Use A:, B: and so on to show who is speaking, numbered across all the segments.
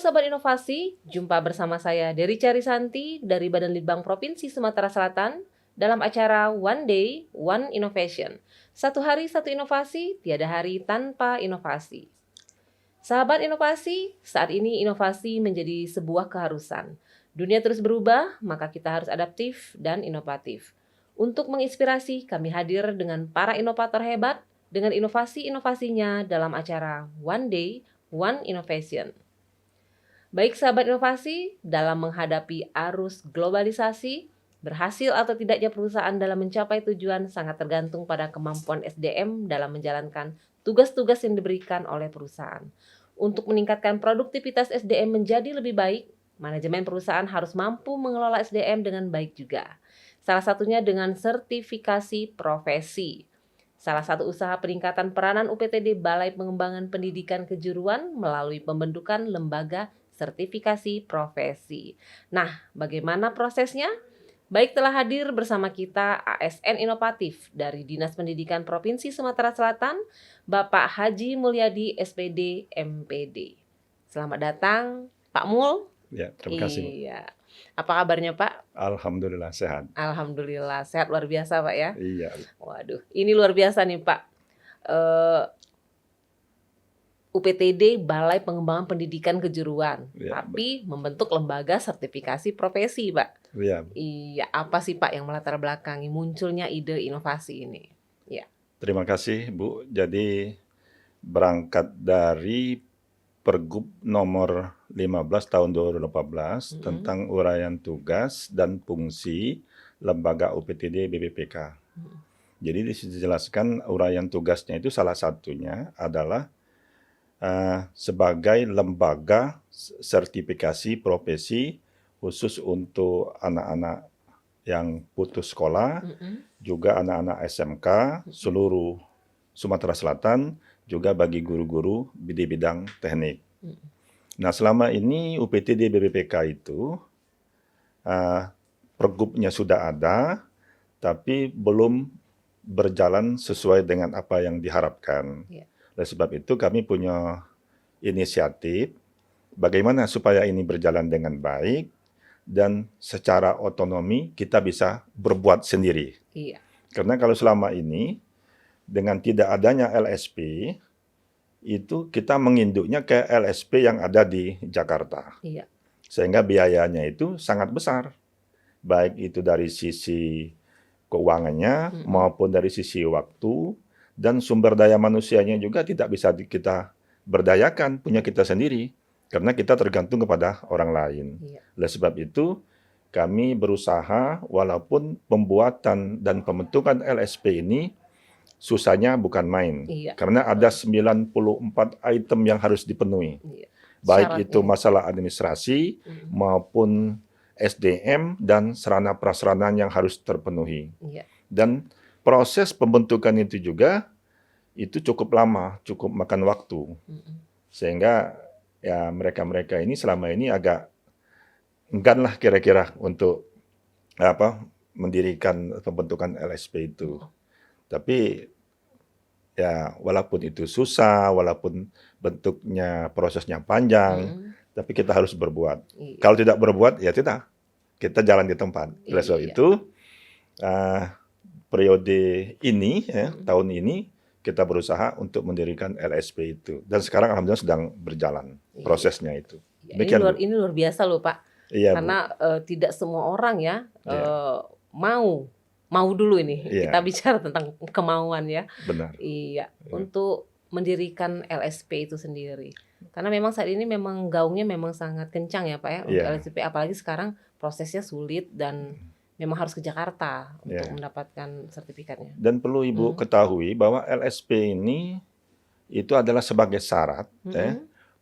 A: Sahabat Inovasi, jumpa bersama saya Dery Carisanti dari Badan Litbang Provinsi Sumatera Selatan dalam acara One Day, One Innovation. Satu hari, satu inovasi, tiada hari tanpa inovasi. Sahabat inovasi, saat ini inovasi menjadi sebuah keharusan. Dunia terus berubah, maka kita harus adaptif dan inovatif. Untuk menginspirasi, kami hadir dengan para inovator hebat dengan inovasi-inovasinya dalam acara One Day, One Innovation. Baik sahabat inovasi, dalam menghadapi arus globalisasi, berhasil atau tidaknya perusahaan dalam mencapai tujuan sangat tergantung pada kemampuan SDM dalam menjalankan tugas-tugas yang diberikan oleh perusahaan. Untuk meningkatkan produktivitas SDM menjadi lebih baik, manajemen perusahaan harus mampu mengelola SDM dengan baik juga. Salah satunya dengan sertifikasi profesi. Salah satu usaha peningkatan peranan UPTD Balai Pengembangan Pendidikan Kejuruan melalui pembentukan lembaga sertifikasi profesi. Nah, bagaimana prosesnya? Baik, telah hadir bersama kita ASN Inovatif dari Dinas Pendidikan Provinsi Sumatera Selatan, Bapak Haji Mulyadi SPD MPD. Selamat datang, Pak Mul.
B: Ya, terima kasih.
A: Iya. Apa kabarnya, Pak?
B: Alhamdulillah sehat.
A: Alhamdulillah sehat, luar biasa, Pak ya.
B: Iya.
A: Waduh, ini luar biasa nih, Pak. UPTD Balai Pengembangan Pendidikan Kejuruan,
B: Ya,
A: tapi membentuk lembaga sertifikasi profesi, Pak.
B: Ya.
A: Iya, apa sih Pak yang melatar belakangi munculnya ide inovasi ini? Ya.
B: Terima kasih Bu. Jadi berangkat dari Pergub nomor 15 tahun 2018 tentang uraian tugas dan fungsi lembaga UPTD BPPK. Jadi dijelaskan uraian tugasnya itu salah satunya adalah sebagai lembaga sertifikasi profesi khusus untuk anak-anak yang putus sekolah, juga anak-anak SMK seluruh Sumatera Selatan, juga bagi guru-guru di bidang teknik. Nah, selama ini UPTD BPPK itu pergubnya sudah ada, tapi belum berjalan sesuai dengan apa yang diharapkan. Oleh sebab itu kami punya inisiatif bagaimana supaya ini berjalan dengan baik dan secara otonomi kita bisa berbuat sendiri.
A: Iya.
B: Karena kalau selama ini dengan tidak adanya LSP itu kita menginduknya ke LSP yang ada di Jakarta.
A: Iya.
B: Sehingga biayanya itu sangat besar. Baik itu dari sisi keuangannya maupun dari sisi waktu. Dan sumber daya manusianya juga tidak bisa kita berdayakan, punya kita sendiri. Karena kita tergantung kepada orang lain. Oleh sebab itu, kami berusaha walaupun pembuatan dan pembentukan LSP ini susahnya bukan main. Karena ada 94 item yang harus dipenuhi. Baik itu masalah administrasi maupun SDM dan sarana prasarana yang harus terpenuhi. Dan proses pembentukan itu juga itu cukup lama, cukup makan waktu. Sehingga ya mereka-mereka ini selama ini agak enggan lah kira-kira untuk mendirikan pembentukan LSP itu. Tapi ya walaupun itu susah, walaupun bentuknya prosesnya panjang, tapi kita harus berbuat. Kalau tidak berbuat ya tidak, kita jalan di tempat. Oleh sebab itu periode ini, tahun ini, kita berusaha untuk mendirikan LSP itu. Dan sekarang alhamdulillah sedang berjalan prosesnya itu.
A: Ini luar biasa loh Pak.
B: Iya,
A: karena tidak semua orang ya mau dulu ini. Kita bicara tentang kemauan ya.
B: Benar.
A: Iya, untuk mendirikan LSP itu sendiri. Karena memang saat ini memang gaungnya memang sangat kencang ya Pak ya untuk LSP. Apalagi sekarang prosesnya sulit dan memang harus ke Jakarta untuk mendapatkan sertifikatnya.
B: Dan perlu Ibu ketahui bahwa LSP ini itu adalah sebagai syarat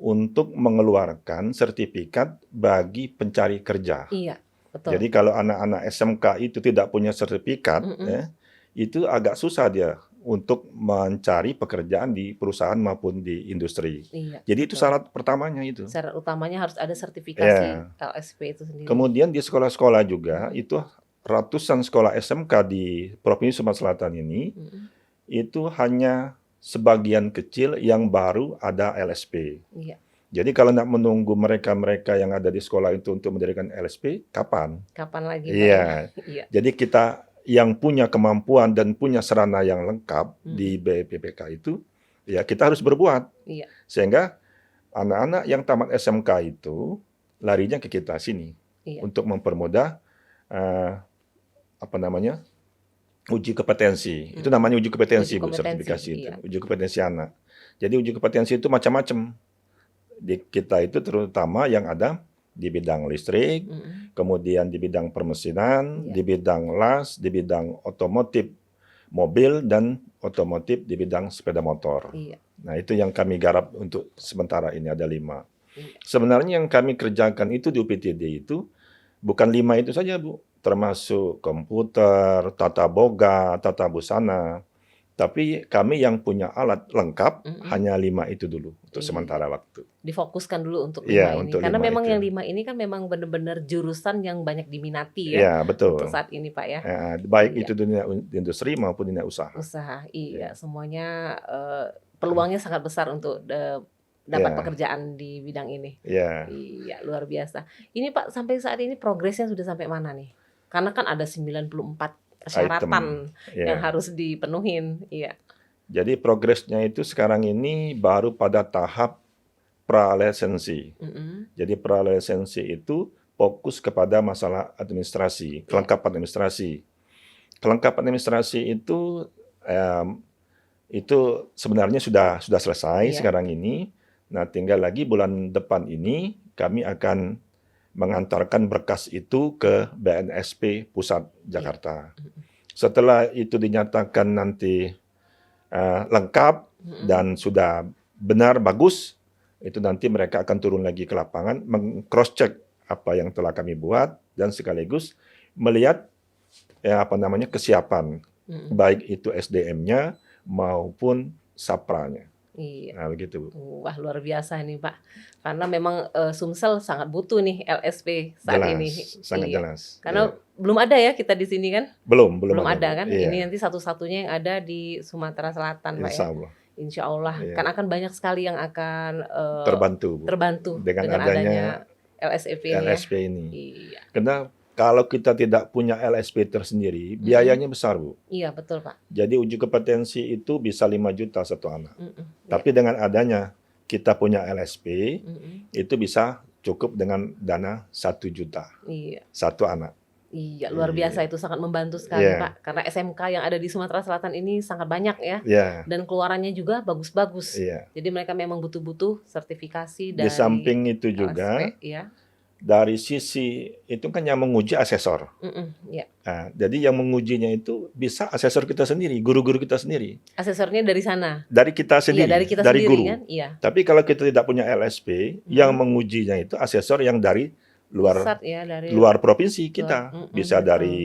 B: untuk mengeluarkan sertifikat bagi pencari kerja.
A: Iya, betul.
B: Jadi kalau anak-anak SMK itu tidak punya sertifikat, itu agak susah dia untuk mencari pekerjaan di perusahaan maupun di industri. Jadi itu syarat pertamanya itu.
A: Syarat utamanya harus ada sertifikasi LSP itu sendiri.
B: Kemudian di sekolah-sekolah juga itu ratusan sekolah SMK di Provinsi Sumatera Selatan ini itu hanya sebagian kecil yang baru ada LSP. Jadi kalau nak menunggu mereka-mereka yang ada di sekolah itu untuk mendirikan LSP, kapan?
A: Kapan lagi Pak ya?
B: Iya.
A: Iya.
B: Jadi kita yang punya kemampuan dan punya sarana yang lengkap
A: Mm-mm.
B: di BPPK itu, ya kita harus berbuat.
A: Iya.
B: Sehingga anak-anak yang tamat SMK itu larinya ke kita sini
A: Iya.
B: untuk mempermudah uji kompetensi. Itu namanya uji kompetensi,
A: Uji
B: Bu,
A: kompetensi,
B: sertifikasi itu.
A: iya.
B: Uji kompetensi anak. Jadi uji kompetensi itu macam-macam. Di kita itu terutama yang ada di bidang listrik,
A: Mm-mm.
B: kemudian di bidang permesinan,
A: Iya.
B: di bidang las, di bidang otomotif mobil, dan otomotif di bidang sepeda motor.
A: Iya.
B: Nah, itu yang kami garap untuk sementara ini, ada 5.
A: Iya.
B: Sebenarnya yang kami kerjakan itu di UPTD itu bukan 5 itu saja, Bu. Termasuk komputer, tata boga, tata busana. Tapi kami yang punya alat lengkap
A: Mm-mm.
B: hanya 5 itu dulu untuk
A: Iya.
B: sementara waktu.
A: Difokuskan dulu untuk 5
B: Iya,
A: ini.
B: untuk
A: Karena
B: 5
A: memang
B: itu.
A: yang 5 ini kan memang benar-benar jurusan yang banyak diminati ya
B: Iya, betul.
A: untuk saat ini Pak ya.
B: Baik
A: Iya.
B: itu dunia industri maupun dunia usaha.
A: Usaha, iya.
B: Iya.
A: Semuanya peluangnya sangat besar untuk dapat
B: Iya.
A: pekerjaan di bidang ini.
B: Iya.
A: Iya, luar biasa. Ini Pak, sampai saat ini progresnya sudah sampai mana nih? Karena kan ada 94 persyaratan yang
B: Iya.
A: harus dipenuhin. Iya.
B: Jadi progresnya itu sekarang ini baru pada tahap pralisensi.
A: Mm-mm.
B: Jadi pralisensi itu fokus kepada masalah administrasi, kelengkapan administrasi. Kelengkapan administrasi itu sebenarnya sudah selesai
A: Iya.
B: sekarang ini. Nah, tinggal lagi bulan depan ini kami akan mengantarkan berkas itu ke BNSP Pusat Jakarta. Setelah itu dinyatakan nanti lengkap
A: Mm-mm.
B: dan sudah benar bagus, itu nanti mereka akan turun lagi ke lapangan, meng-cross check apa yang telah kami buat dan sekaligus melihat kesiapan,
A: Mm-mm.
B: baik itu SDM-nya maupun sapranya.
A: Iya.
B: Nah, begitu, Bu.
A: Wah, luar biasa ini Pak. Karena memang Sumsel sangat butuh nih LSP saat
B: Jelas,
A: ini.
B: sangat
A: Iya.
B: jelas.
A: Karena
B: Iya.
A: belum ada ya kita di sini kan?
B: Belum
A: Belum ada
B: Bu.
A: kan?
B: Iya.
A: Ini nanti satu-satunya yang ada di Sumatera Selatan Pak
B: Insya
A: ya.
B: Allah.
A: Insya Allah.
B: Iya.
A: Kan akan banyak sekali yang akan
B: Terbantu, Bu.
A: terbantu
B: Dengan
A: dengan adanya LSP ini ya.
B: LSP ini.
A: Iya.
B: Karena kalau kita tidak punya LSP tersendiri, biayanya besar, Bu.
A: Iya, betul Pak.
B: Jadi uji kompetensi itu bisa 5 juta satu anak.
A: Mm-mm.
B: Tapi dengan adanya kita punya LSP,
A: Mm-mm.
B: itu bisa cukup dengan dana 1 juta
A: Iya.
B: satu anak.
A: Iya, luar
B: Iya.
A: biasa, itu sangat membantu sekali
B: Iya.
A: Pak. Karena SMK yang ada di Sumatera Selatan ini sangat banyak ya.
B: Ya,
A: Dan keluarannya juga bagus-bagus.
B: iya.
A: Jadi mereka memang butuh-butuh sertifikasi
B: Di
A: dari
B: samping itu juga,
A: LSP, ya.
B: dari sisi itu kan yang menguji asesor.
A: Ya.
B: Nah, jadi yang mengujinya itu bisa asesor kita sendiri, guru-guru kita sendiri.
A: Asesornya dari sana.
B: Dari kita sendiri,
A: Iya, dari kita
B: dari
A: sendiri
B: guru.
A: kan? Iya.
B: Tapi kalau kita tidak punya LSP, yang mengujinya itu asesor yang dari luar
A: Pusat ya, dari
B: luar provinsi kita.
A: luar,
B: Bisa
A: betul.
B: dari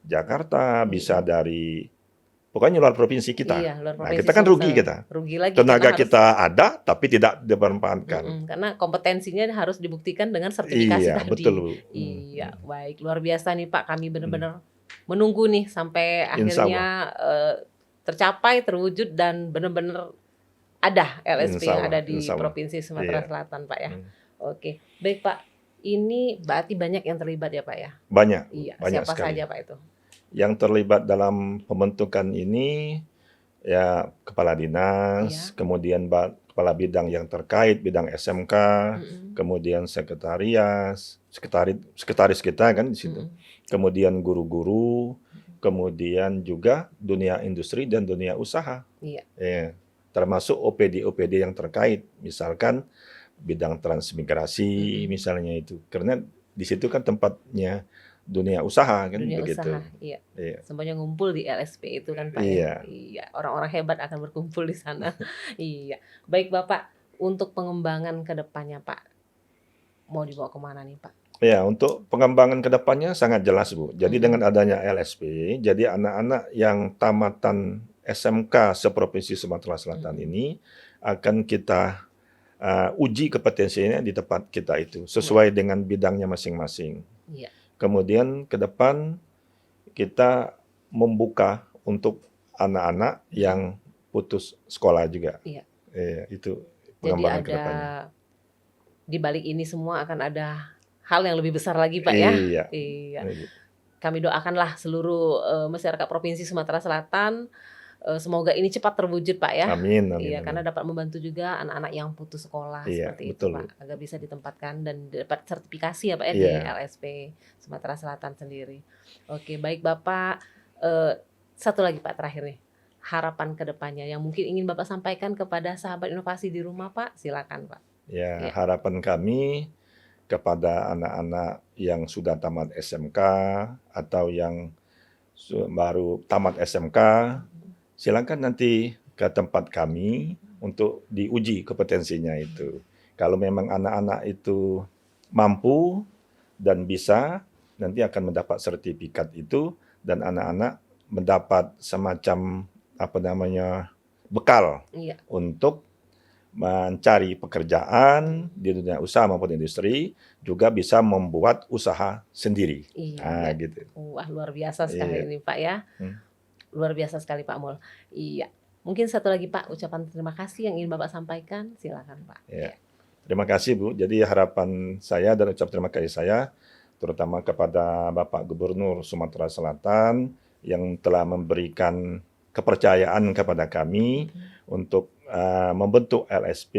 B: Jakarta, bisa dari pokoknya luar provinsi kita.
A: Iya, luar
B: Nah,
A: provinsi
B: kita kan rugi
A: Sumsel.
B: kita.
A: Rugi lagi.
B: Tenaga
A: harus-
B: kita ada tapi tidak dimanfaatkan.
A: Karena kompetensinya harus dibuktikan dengan sertifikasi
B: Iya,
A: tadi.
B: betul, Bu.
A: Iya, baik, luar biasa nih Pak. Kami benar-benar menunggu nih sampai
B: Insya
A: akhirnya tercapai, terwujud, dan benar-benar ada LSP
B: Insya
A: yang
B: Allah,
A: ada di
B: insya Allah.
A: Provinsi Sumatera
B: Iya.
A: Selatan Pak ya.
B: Hmm.
A: Oke, baik Pak. Ini berarti banyak yang terlibat ya Pak ya?
B: Banyak,
A: Iya,
B: banyak
A: siapa
B: sekali.
A: saja Pak itu?
B: Yang terlibat dalam pembentukan ini ya kepala dinas,
A: Iya.
B: kemudian kepala bidang yang terkait, bidang SMK, kemudian sekretaris kita kan di situ. Kemudian guru-guru, kemudian juga dunia industri dan dunia usaha.
A: Iya.
B: Ya, termasuk OPD yang terkait, misalkan bidang transmigrasi misalnya itu. Karena di situ kan tempatnya dunia usaha kan
A: Dunia
B: begitu.
A: usaha, iya.
B: Iya.
A: Semuanya ngumpul di LSP itu kan Pak ya?
B: Iya.
A: Iya, orang-orang hebat akan berkumpul di sana. Iya. Baik Bapak, untuk pengembangan ke depannya Pak, mau dibawa kemana nih Pak?
B: Ya, untuk pengembangan ke depannya sangat jelas, Bu. Jadi dengan adanya LSP, jadi anak-anak yang tamatan SMK seprovinsi Sumatera Selatan ini akan kita uji kompetensinya di tempat kita itu, sesuai dengan bidangnya masing-masing.
A: Iya.
B: Kemudian ke depan kita membuka untuk anak-anak yang putus sekolah juga.
A: Iya.
B: Itu
A: Jadi
B: pengembangan ke
A: ada
B: depannya.
A: di balik ini semua akan ada hal yang lebih besar lagi Pak ya.
B: Iya.
A: Iya.
B: Gitu.
A: Kami doakanlah seluruh masyarakat Provinsi Sumatera Selatan semoga ini cepat terwujud Pak ya.
B: Amin, amin,
A: Iya,
B: amin.
A: karena dapat membantu juga anak-anak yang putus sekolah
B: Iya,
A: seperti
B: betul,
A: itu Pak, agar bisa ditempatkan dan dapat sertifikasi ya Pak ya
B: Iya.
A: di LSP Sumatera Selatan sendiri. Oke, baik Bapak. Satu lagi Pak terakhir nih, harapan kedepannya yang mungkin ingin Bapak sampaikan kepada sahabat inovasi di rumah Pak, silakan Pak.
B: Ya,
A: Iya.
B: harapan kami kepada anak-anak yang sudah tamat SMK atau yang baru tamat SMK, silakan nanti ke tempat kami untuk diuji kompetensinya itu. Kalau memang anak-anak itu mampu dan bisa, nanti akan mendapat sertifikat itu dan anak-anak mendapat semacam bekal
A: Iya.
B: untuk mencari pekerjaan di dunia usaha maupun industri, juga bisa membuat usaha sendiri.
A: Iya.
B: Gitu.
A: Wah, luar biasa sekali
B: Iya.
A: ini Pak ya. Luar biasa sekali Pak Mul. Iya. Mungkin satu lagi Pak, ucapan terima kasih yang ingin Bapak sampaikan, silakan Pak.
B: Ya. Terima kasih Bu. Jadi harapan saya dan ucap terima kasih saya terutama kepada Bapak Gubernur Sumatera Selatan yang telah memberikan kepercayaan kepada kami untuk membentuk LSP,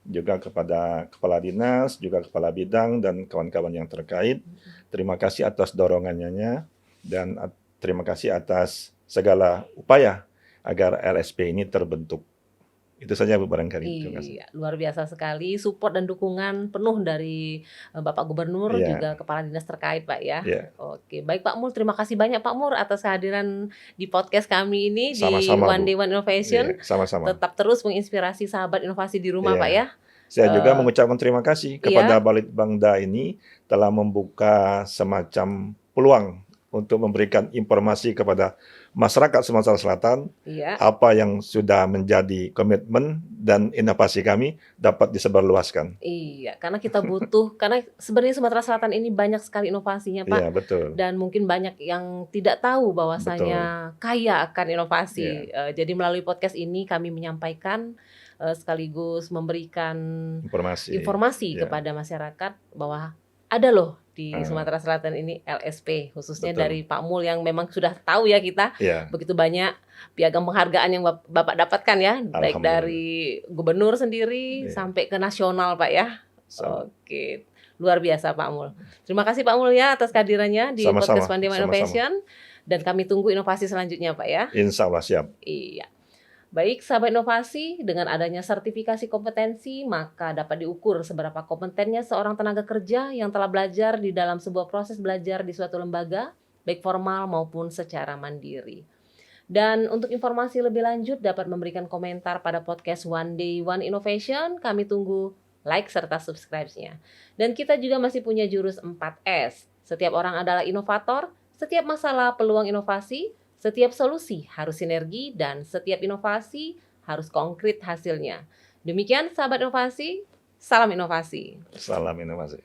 B: juga kepada kepala dinas, juga kepala bidang dan kawan-kawan yang terkait. Terima kasih atas dorongannya dan terima kasih atas segala upaya agar LSP ini terbentuk. Itu saja Bu barangkali.
A: Iya, luar biasa sekali support dan dukungan penuh dari Bapak Gubernur juga kepala dinas terkait Pak ya.
B: Iya.
A: Oke, baik Pak Mul, terima kasih banyak Pak Mul atas kehadiran di podcast kami ini
B: Sama-sama,
A: di One Day One Innovation.
B: Iya, sama-sama.
A: Tetap terus menginspirasi sahabat inovasi di rumah
B: Iya.
A: Pak ya.
B: Saya juga mengucapkan terima kasih kepada Balitbangda ini telah membuka semacam peluang untuk memberikan informasi kepada masyarakat Sumatera Selatan apa yang sudah menjadi komitmen dan inovasi kami dapat disebarluaskan.
A: Iya, karena kita butuh, karena sebenarnya Sumatera Selatan ini banyak sekali inovasinya Pak.
B: Iya, betul.
A: Dan mungkin banyak yang tidak tahu bahwasanya kaya akan inovasi. Jadi melalui podcast ini kami menyampaikan sekaligus memberikan informasi kepada masyarakat bahwa ada loh di Sumatera Selatan ini LSP, khususnya dari Pak Mul yang memang sudah tahu ya kita begitu banyak piagam penghargaan yang Bapak dapatkan ya, baik dari gubernur sendiri sampai ke nasional Pak ya. Oke, luar biasa Pak Mul. Terima kasih Pak Mul ya atas kehadirannya di podcast One Day One Innovation dan kami tunggu inovasi selanjutnya Pak ya.
B: Insya Allah siap.
A: Iya. Baik, sahabat inovasi, dengan adanya sertifikasi kompetensi, maka dapat diukur seberapa kompetennya seorang tenaga kerja yang telah belajar di dalam sebuah proses belajar di suatu lembaga, baik formal maupun secara mandiri. Dan untuk informasi lebih lanjut dapat memberikan komentar pada podcast One Day One Innovation, kami tunggu like serta subscribe-nya. Dan kita juga masih punya jurus 4S. Setiap orang adalah inovator, setiap masalah peluang inovasi, setiap solusi harus sinergi dan setiap inovasi harus konkret hasilnya. Demikian sahabat inovasi, salam inovasi.
B: Salam inovasi.